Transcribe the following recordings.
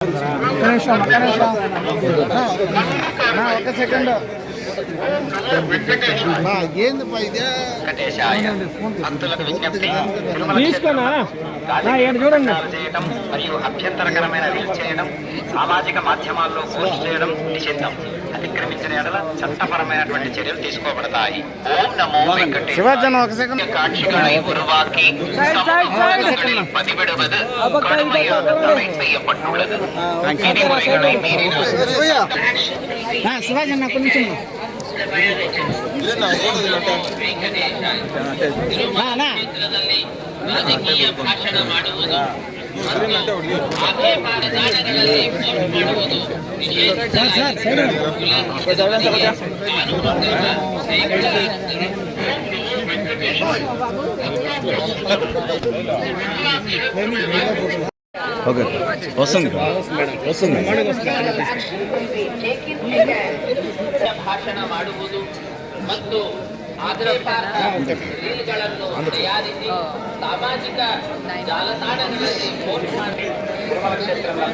ఒక సెకండ్ తీసుకున్నా చూడండి. మరియు అభ్యంతరకరమైన రీల్ చేయడం, సామాజిక మాధ్యమాల్లో పోస్ట్ చేయడం నిషిద్ధం. అతిక్రమించిన ఎడల చట్టపరమైనటువంటి చర్యలు తీసుకోబడతాయి. ఓం నమో వెంకటేశాయ. காட்சிகளை உருவாக்கி பதிவிடுவது கடுமையாக தடை செய்யப்பட்டுள்ளது. விதிமுறைகளை மீறினால் శివాజన్న కొంచెం ರಾಜಕೀಯ ಭಾಷಣ ಮಾಡುವುದು ఓకే వస్తుంది వస్తుంది ಭಾಷಣ ಮಾಡುವುದು ಮತ್ತು ರೀಲ್ಗಳನ್ನು ತಯಾರಿಸಿ ಸಾಮಾಜಿಕ ಜಾಲತಾಣಗಳಲ್ಲಿ ಪೋಸ್ಟ್ ಮಾಡಿ తిరుమల క్షేత్రంలో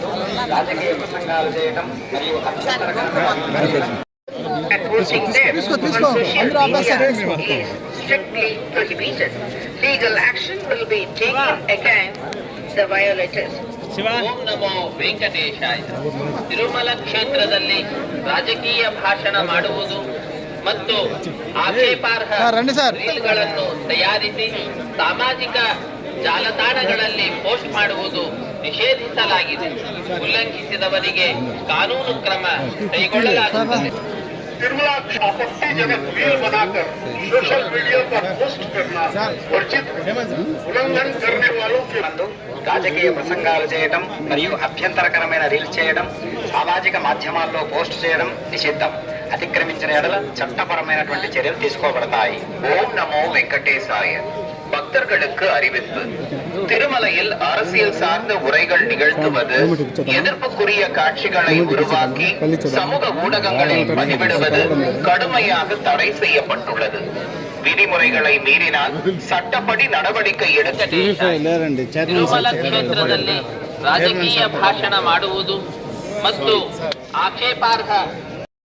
రాజకీయ ప్రసంగాలు చేయడం మరియు అభ్యంతరకరమైన తీసుకో strictly prohibited. Legal action will be taken against the violators. ಓಂ ನಮೋ ವೆಂಕಟೇಶಾಯ. ತಿರುಮಲ ಕ್ಷೇತ್ರದಲ್ಲಿ ರಾಜಕೀಯ ಭಾಷಣ ಮಾಡುವುದು ಮತ್ತು ಆಕ್ಷೇಪಾರ್ಹ ರೀಲ್ಗಳನ್ನು ತಯಾರಿಸಿ ಸಾಮಾಜಿಕ ಜಾಲತಾಣಗಳಲ್ಲಿ ಪೋಸ್ಟ್ ಮಾಡುವುದು ನಿಷೇಧಿಸಲಾಗಿದೆ. ಉಲ್ಲಂಘಿಸಿದವರಿಗೆ ಕಾನೂನು ಕ್ರಮ ಕೈಗೊಳ್ಳಲಾಗುತ್ತದೆ. आपत्तिजनक रील बनाकर सोशल मीडिया पर पोस्ट करना वर्जित उल्लंघन करने वालों के రాజకీయ ప్రసంగాలు చేయడం మరియు అభ్యంతరకరమైన రీల్ చేయడం, సామాజిక మాధ్యమాల్లో పోస్ట్ చేయడం నిషిద్ధం. అతిక్రమించిన ఎడల చట్టపరమైనటువంటి చర్యలు తీసుకోబడతాయి. ఓం నమో వెంకటేశాయ. பக்தர்களுக்கு அறிவிப்பு. திருமலையில் அரசியல் சார்ந்த உரைகள் நிகழ்த்துவது, எதிர்ப்புக்குரிய காட்சிகளை உருவாக்கி சமூக ஊடகங்களில் பதிவிடுவது கடுமையாக தடை செய்யப்பட்டுள்ளது. ವಿಧಿಮುறைகளை ಮೀರಿனால் ಸಟ್ಟಪಡಿ ನಡವಳಿಕೆ எடுக்க. ತಿರುಮಲ ಕ್ಷೇತ್ರದಲ್ಲಿ ರಾಜಕೀಯ ಭಾಷಣ ಮಾಡುವುದು ಮತ್ತು ಆಕ್ಷೇಪಾರ್ಹ